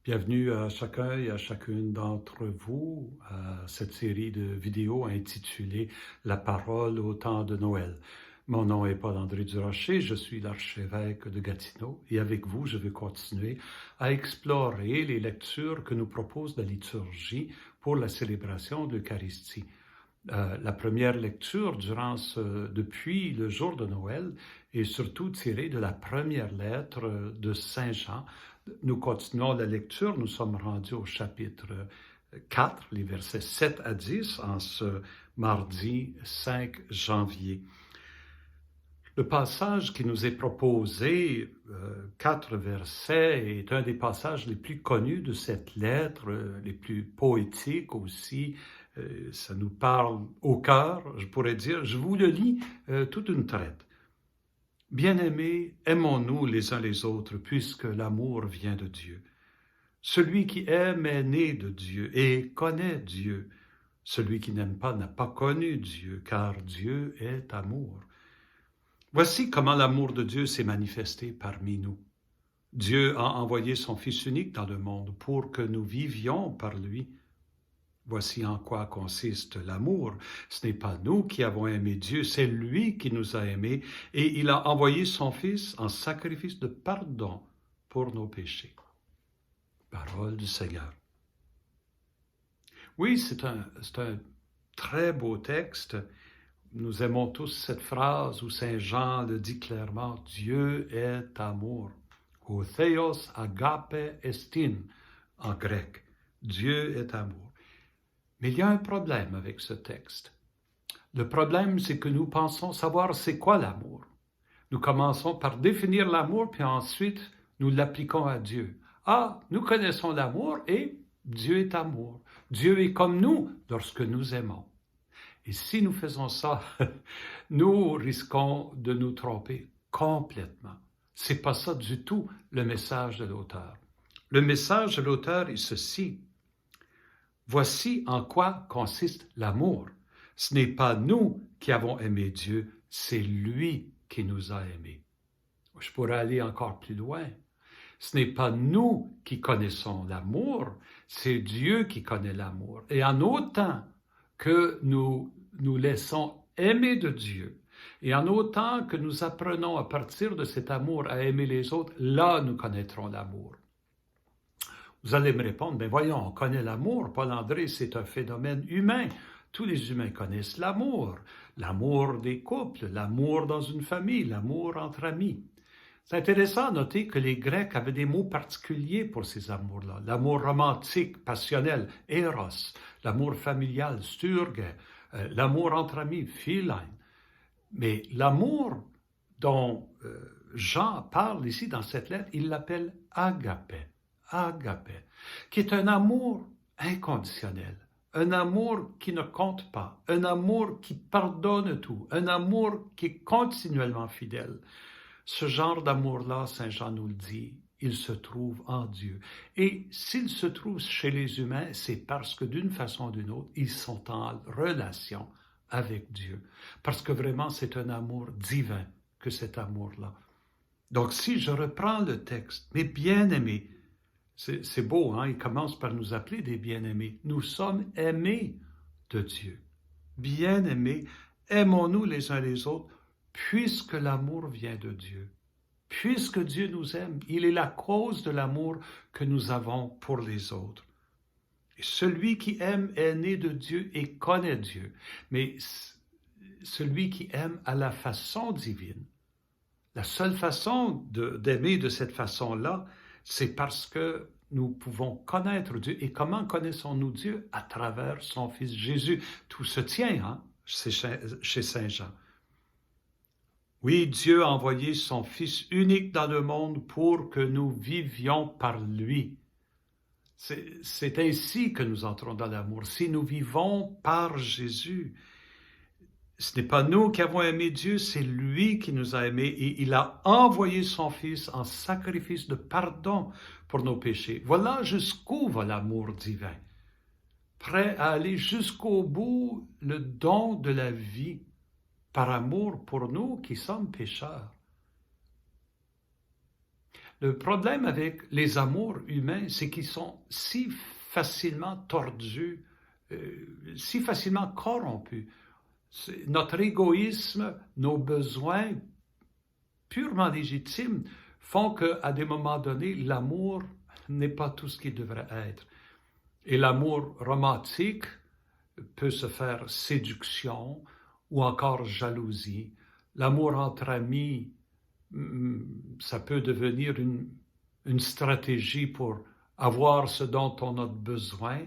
Bienvenue à chacun et à chacune d'entre vous à cette série de vidéos intitulée La parole au temps de Noël. Mon nom est Paul-André Durocher, je suis l'archevêque de Gatineau et avec vous, je vais continuer à explorer les lectures que nous propose la liturgie pour la célébration de l'Eucharistie. La première lecture depuis le jour de Noël est surtout tirée de la première lettre de Saint Jean. Nous continuons la lecture, nous sommes rendus au chapitre 4, les versets 7 à 10, en ce mardi 5 janvier. Le passage qui nous est proposé, 4 versets, est un des passages les plus connus de cette lettre, les plus poétiques aussi. Ça nous parle au cœur, je pourrais dire. Je vous le lis toute une traite. Bien-aimés, aimons-nous les uns les autres, puisque l'amour vient de Dieu. Celui qui aime est né de Dieu et connaît Dieu. Celui qui n'aime pas n'a pas connu Dieu, car Dieu est amour. Voici comment l'amour de Dieu s'est manifesté parmi nous. Dieu a envoyé son Fils unique dans le monde pour que nous vivions par lui. Voici en quoi consiste l'amour. Ce n'est pas nous qui avons aimé Dieu, c'est lui qui nous a aimés et il a envoyé son Fils en sacrifice de pardon pour nos péchés. Parole du Seigneur. Oui, c'est un très beau texte. Nous aimons tous cette phrase où Saint Jean le dit clairement, Dieu est amour. O theos agape estin en grec. Dieu est amour. Mais il y a un problème avec ce texte. Le problème, c'est que nous pensons savoir c'est quoi l'amour. Nous commençons par définir l'amour, puis ensuite nous l'appliquons à Dieu. Ah, nous connaissons l'amour et Dieu est amour. Dieu est comme nous lorsque nous aimons. Et si nous faisons ça, nous risquons de nous tromper complètement. C'est pas ça du tout le message de l'auteur. Le message de l'auteur est ceci. Voici en quoi consiste l'amour. Ce n'est pas nous qui avons aimé Dieu, c'est lui qui nous a aimés. Je pourrais aller encore plus loin. Ce n'est pas nous qui connaissons l'amour, c'est Dieu qui connaît l'amour. Et en autant que nous nous laissons aimer de Dieu, et en autant que nous apprenons à partir de cet amour à aimer les autres, là nous connaîtrons l'amour. Vous allez me répondre, mais voyons, on connaît l'amour. Paul-André, c'est un phénomène humain. Tous les humains connaissent l'amour. L'amour des couples, l'amour dans une famille, l'amour entre amis. C'est intéressant à noter que les Grecs avaient des mots particuliers pour ces amours-là. L'amour romantique, passionnel, eros. L'amour familial, sturge. L'amour entre amis, philein. Mais l'amour dont Jean parle ici dans cette lettre, il l'appelle agape. Agape, qui est un amour inconditionnel, un amour qui ne compte pas, un amour qui pardonne tout, un amour qui est continuellement fidèle. Ce genre d'amour-là, Saint Jean nous le dit, il se trouve en Dieu. Et s'il se trouve chez les humains, c'est parce que d'une façon ou d'une autre, ils sont en relation avec Dieu. Parce que vraiment, c'est un amour divin que cet amour-là. Donc, si je reprends le texte, mes bien-aimés, c'est beau, hein? Il commence par nous appeler des bien-aimés. Nous sommes aimés de Dieu. Bien-aimés, aimons-nous les uns les autres, puisque l'amour vient de Dieu. Puisque Dieu nous aime, il est la cause de l'amour que nous avons pour les autres. Et celui qui aime est né de Dieu et connaît Dieu. Mais celui qui aime à la façon divine, la seule façon d'aimer de cette façon-là, c'est parce que nous pouvons connaître Dieu. Et comment connaissons-nous Dieu? À travers son Fils Jésus. Tout se tient chez Saint Jean. Oui, Dieu a envoyé son Fils unique dans le monde pour que nous vivions par lui. C'est ainsi que nous entrons dans l'amour. Si nous vivons par Jésus, ce n'est pas nous qui avons aimé Dieu, c'est lui qui nous a aimés et il a envoyé son Fils en sacrifice de pardon pour nos péchés. Voilà jusqu'où va l'amour divin. Prêt à aller jusqu'au bout, le don de la vie par amour pour nous qui sommes pécheurs. Le problème avec les amours humains, c'est qu'ils sont si facilement tordus, si facilement corrompus. Notre égoïsme, nos besoins purement légitimes font qu'à des moments donnés, l'amour n'est pas tout ce qu'il devrait être. Et l'amour romantique peut se faire séduction ou encore jalousie. L'amour entre amis, ça peut devenir une stratégie pour avoir ce dont on a besoin.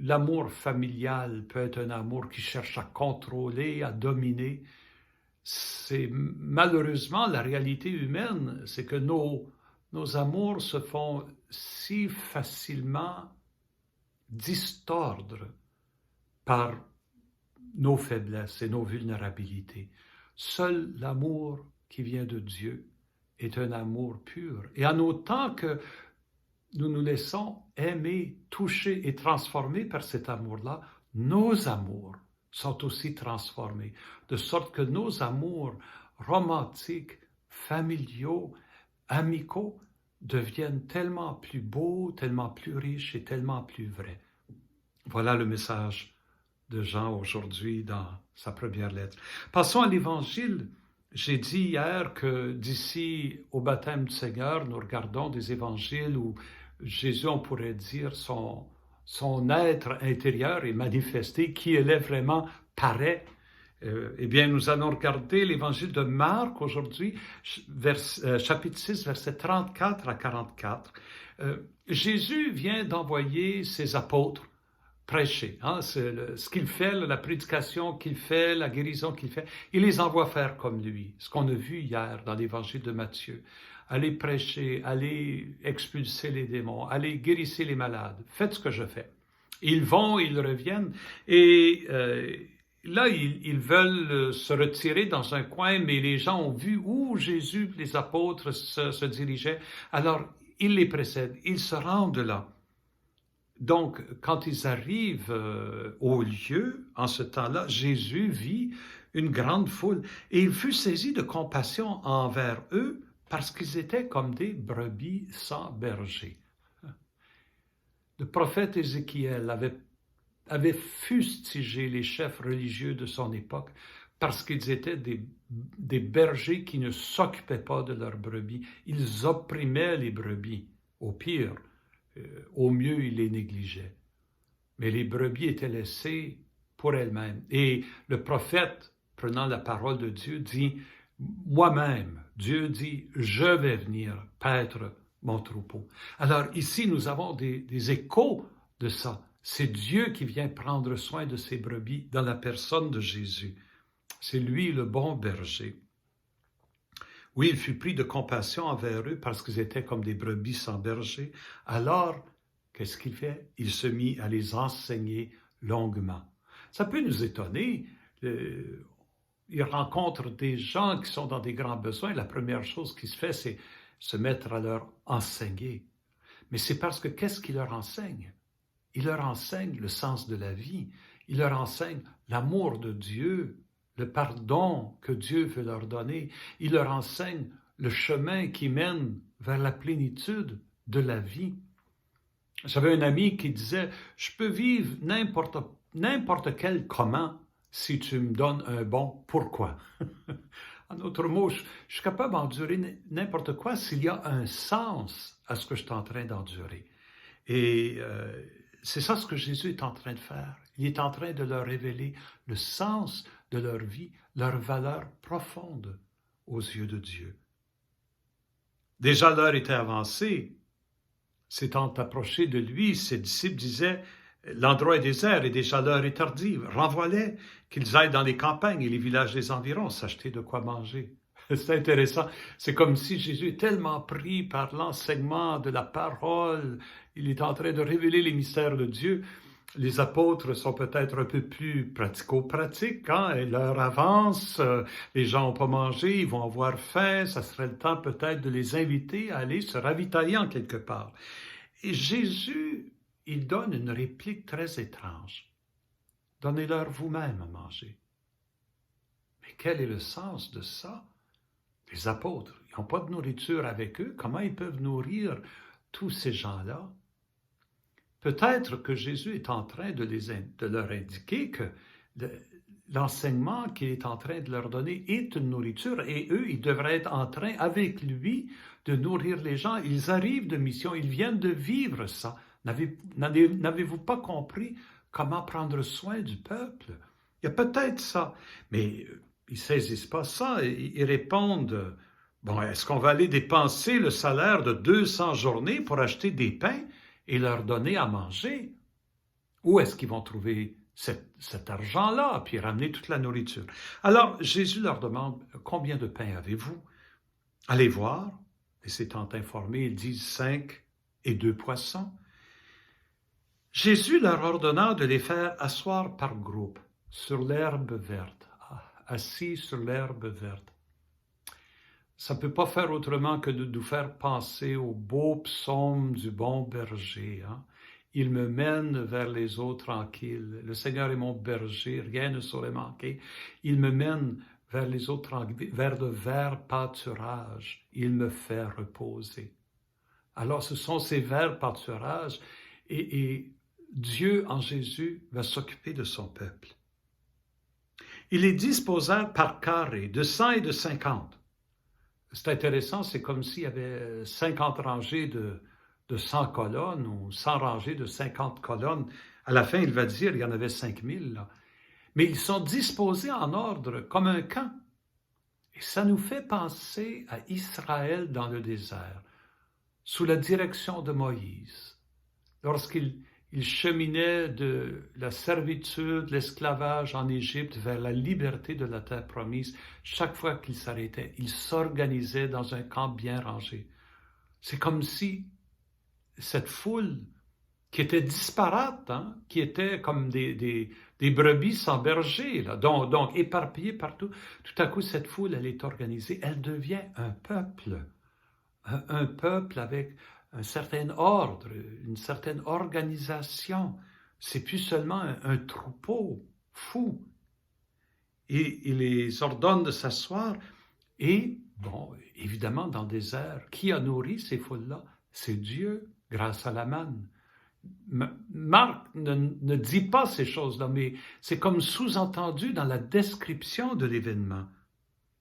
L'amour familial peut être un amour qui cherche à contrôler, à dominer. C'est malheureusement la réalité humaine, c'est que nos amours se font si facilement distordre par nos faiblesses et nos vulnérabilités. Seul l'amour qui vient de Dieu est un amour pur. Et en autant que nous nous laissons aimer, toucher et transformer par cet amour-là, nos amours sont aussi transformés, de sorte que nos amours romantiques, familiaux, amicaux, deviennent tellement plus beaux, tellement plus riches et tellement plus vrais. Voilà le message de Jean aujourd'hui dans sa première lettre. Passons à l'Évangile. J'ai dit hier que d'ici au baptême du Seigneur, nous regardons des évangiles où Jésus, on pourrait dire, son être intérieur est manifesté, qui il est vraiment paraît. Eh bien, nous allons regarder l'évangile de Marc aujourd'hui, chapitre 6, versets 34 à 44. Jésus vient d'envoyer ses apôtres prêcher. Ce qu'il fait, la prédication qu'il fait, la guérison qu'il fait, il les envoie faire comme lui. Ce qu'on a vu hier dans l'évangile de Matthieu. Allez prêcher, allez expulser les démons, allez guérissez les malades. Faites ce que je fais. Ils vont, ils reviennent et là, ils veulent se retirer dans un coin, mais les gens ont vu où Jésus, les apôtres se dirigeaient. Alors, ils les précèdent, ils se rendent là. Donc, quand ils arrivent au lieu, en ce temps-là, Jésus vit une grande foule et il fut saisi de compassion envers eux parce qu'ils étaient comme des brebis sans berger. Le prophète Ézéchiel avait fustigé les chefs religieux de son époque parce qu'ils étaient des bergers qui ne s'occupaient pas de leurs brebis. Ils opprimaient les brebis, au pire. Au mieux, il les négligeait. Mais les brebis étaient laissées pour elles-mêmes. Et le prophète, prenant la parole de Dieu, dit, moi-même, Dieu dit, je vais venir paître mon troupeau. Alors ici, nous avons des échos de ça. C'est Dieu qui vient prendre soin de ses brebis dans la personne de Jésus. C'est lui le bon berger. Oui, il fut pris de compassion envers eux parce qu'ils étaient comme des brebis sans berger. Alors, qu'est-ce qu'il fait? Il se mit à les enseigner longuement. Ça peut nous étonner. Il rencontre des gens qui sont dans des grands besoins. La première chose qui se fait, c'est se mettre à leur enseigner. Mais c'est parce que qu'est-ce qu'il leur enseigne? Il leur enseigne le sens de la vie. Il leur enseigne l'amour de Dieu, le pardon que Dieu veut leur donner. Il leur enseigne le chemin qui mène vers la plénitude de la vie. J'avais un ami qui disait, je peux vivre n'importe quel comment si tu me donnes un bon pourquoi. En d'autres mots, je suis capable d'endurer n'importe quoi s'il y a un sens à ce que je suis en train d'endurer. Et c'est ça ce que Jésus est en train de faire. Il est en train de leur révéler le sens de leur vie, leur valeur profonde aux yeux de Dieu. Déjà l'heure était avancée. S'étant approché de lui, ses disciples disaient « L'endroit est désert et déjà l'heure est tardive. Renvoie-les, qu'ils aillent dans les campagnes et les villages des environs s'acheter de quoi manger. » C'est intéressant. C'est comme si Jésus est tellement pris par l'enseignement de la parole. Il est en train de révéler les mystères de Dieu. Les apôtres sont peut-être un peu plus pratico-pratiques, et l'heure avance, les gens n'ont pas mangé, ils vont avoir faim, ça serait le temps peut-être de les inviter à aller se ravitailler en quelque part. Et Jésus, il donne une réplique très étrange. Donnez-leur vous-même à manger. Mais quel est le sens de ça? Les apôtres, ils n'ont pas de nourriture avec eux, comment ils peuvent nourrir tous ces gens-là? Peut-être que Jésus est en train de leur indiquer que l'enseignement qu'il est en train de leur donner est une nourriture et eux, ils devraient être en train, avec lui, de nourrir les gens. Ils arrivent de mission, ils viennent de vivre ça. N'avez-vous pas compris comment prendre soin du peuple? Il y a peut-être ça, mais ils ne saisissent pas ça. Ils répondent, bon, est-ce qu'on va aller dépenser le salaire de 200 journées pour acheter des pains et leur donner à manger? Où est-ce qu'ils vont trouver cet argent-là, puis ramener toute la nourriture? Alors, Jésus leur demande, combien de pains avez-vous? Allez voir. Et s'étant informés, ils disent 5 et 2 poissons. Jésus leur ordonna de les faire asseoir par groupe sur l'herbe verte, assis sur l'herbe verte. Ça ne peut pas faire autrement que de nous faire penser au beau psaume du bon berger. Il me mène vers les eaux tranquilles. Le Seigneur est mon berger, rien ne saurait manquer. Il me mène vers les eaux tranquilles, vers de verts pâturages. Il me fait reposer. Alors, ce sont ces verts pâturages et Dieu, en Jésus, va s'occuper de son peuple. Il les disposa par carré, de 100 et de 50. C'est intéressant, c'est comme s'il y avait 50 rangées de 100 colonnes ou 100 rangées de 50 colonnes. À la fin, il va dire il y en avait 5000. Là. Mais ils sont disposés en ordre, comme un camp. Et ça nous fait penser à Israël dans le désert, sous la direction de Moïse, lorsqu'il cheminait de la servitude, l'esclavage en Égypte vers la liberté de la terre promise. Chaque fois qu'il s'arrêtait, il s'organisait dans un camp bien rangé. C'est comme si cette foule qui était disparate, qui était comme des brebis sans berger, là, donc éparpillées partout, tout à coup cette foule, elle est organisée, elle devient un peuple avec un certain ordre, une certaine organisation. C'est plus seulement un troupeau fou. Et il les ordonne de s'asseoir. Et, bon, évidemment, dans le désert, qui a nourri ces foules-là? C'est Dieu, grâce à la manne. Marc ne dit pas ces choses-là, mais c'est comme sous-entendu dans la description de l'événement.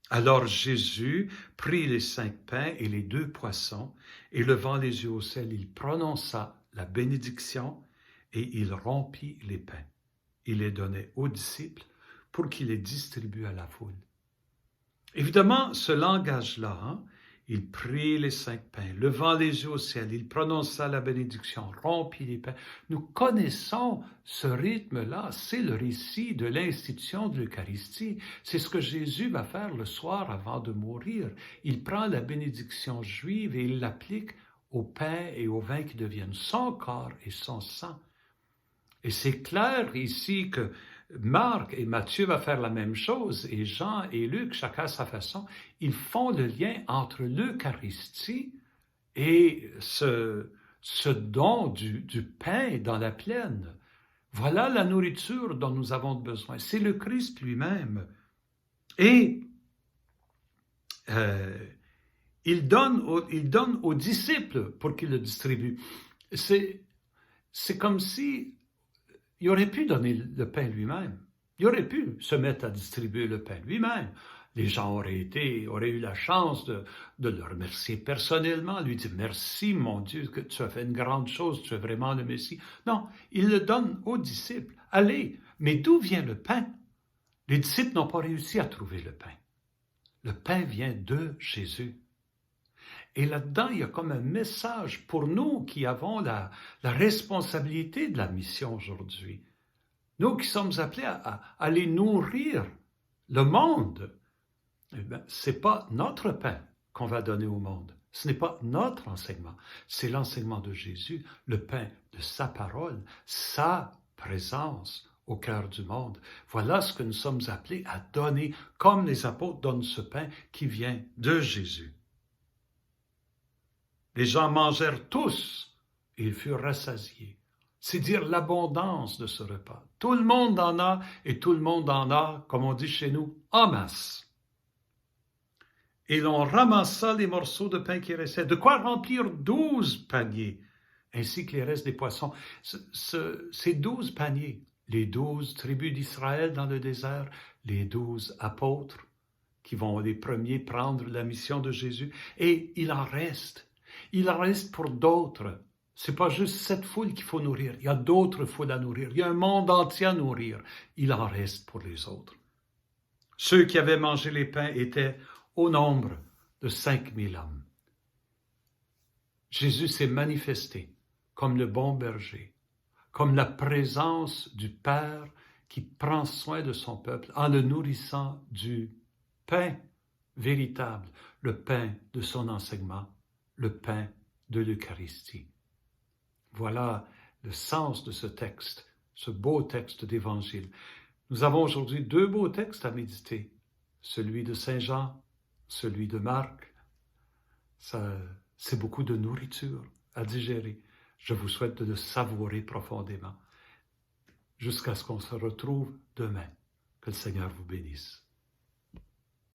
Alors Jésus prit les 5 pains et les 2 poissons, et levant les yeux au ciel, il prononça la bénédiction, et il rompit les pains. Il les donnait aux disciples pour qu'ils les distribuent à la foule. Évidemment, ce langage-là, il prit les 5 pains, levant les yeux au ciel, il prononça la bénédiction, rompit les pains. Nous connaissons ce rythme-là, c'est le récit de l'institution de l'Eucharistie. C'est ce que Jésus va faire le soir avant de mourir. Il prend la bénédiction juive et il l'applique au pain et au vin qui deviennent son corps et son sang. Et c'est clair ici que Marc et Matthieu vont faire la même chose, et Jean et Luc, chacun à sa façon, ils font le lien entre l'Eucharistie et ce don du pain dans la plaine. Voilà la nourriture dont nous avons besoin. C'est le Christ lui-même. Et il donne aux disciples pour qu'ils le distribuent. C'est comme si il aurait pu donner le pain lui-même. Il aurait pu se mettre à distribuer le pain lui-même. Les gens auraient eu la chance de le remercier personnellement, lui dire « Merci, mon Dieu, que tu as fait une grande chose, tu es vraiment le Messie. » Non, il le donne aux disciples. Allez, mais d'où vient le pain? Les disciples n'ont pas réussi à trouver le pain. Le pain vient de Jésus. Et là-dedans, il y a comme un message pour nous qui avons la responsabilité de la mission aujourd'hui. Nous qui sommes appelés à aller nourrir le monde. Eh bien, ce n'est pas notre pain qu'on va donner au monde. Ce n'est pas notre enseignement. C'est l'enseignement de Jésus, le pain de sa parole, sa présence au cœur du monde. Voilà ce que nous sommes appelés à donner, comme les apôtres donnent ce pain qui vient de Jésus. Les gens mangèrent tous et ils furent rassasiés. C'est dire l'abondance de ce repas. Tout le monde en a et tout le monde en a, comme on dit chez nous, en masse. Et l'on ramassa les morceaux de pain qui restaient, de quoi remplir 12 paniers, ainsi que les restes des poissons. Ces 12 paniers, les 12 tribus d'Israël dans le désert, les 12 apôtres qui vont les premiers prendre la mission de Jésus, et il en reste. Il en reste pour d'autres. C'est pas juste cette foule qu'il faut nourrir. Il y a d'autres foules à nourrir. Il y a un monde entier à nourrir. Il en reste pour les autres. Ceux qui avaient mangé les pains étaient au nombre de 5000 hommes. Jésus s'est manifesté comme le bon berger, comme la présence du Père qui prend soin de son peuple en le nourrissant du pain véritable, le pain de son enseignement, le pain de l'Eucharistie. Voilà le sens de ce texte, ce beau texte d'Évangile. Nous avons aujourd'hui 2 beaux textes à méditer, celui de Saint Jean, celui de Marc. C'est beaucoup de nourriture à digérer. Je vous souhaite de le savourer profondément jusqu'à ce qu'on se retrouve demain. Que le Seigneur vous bénisse.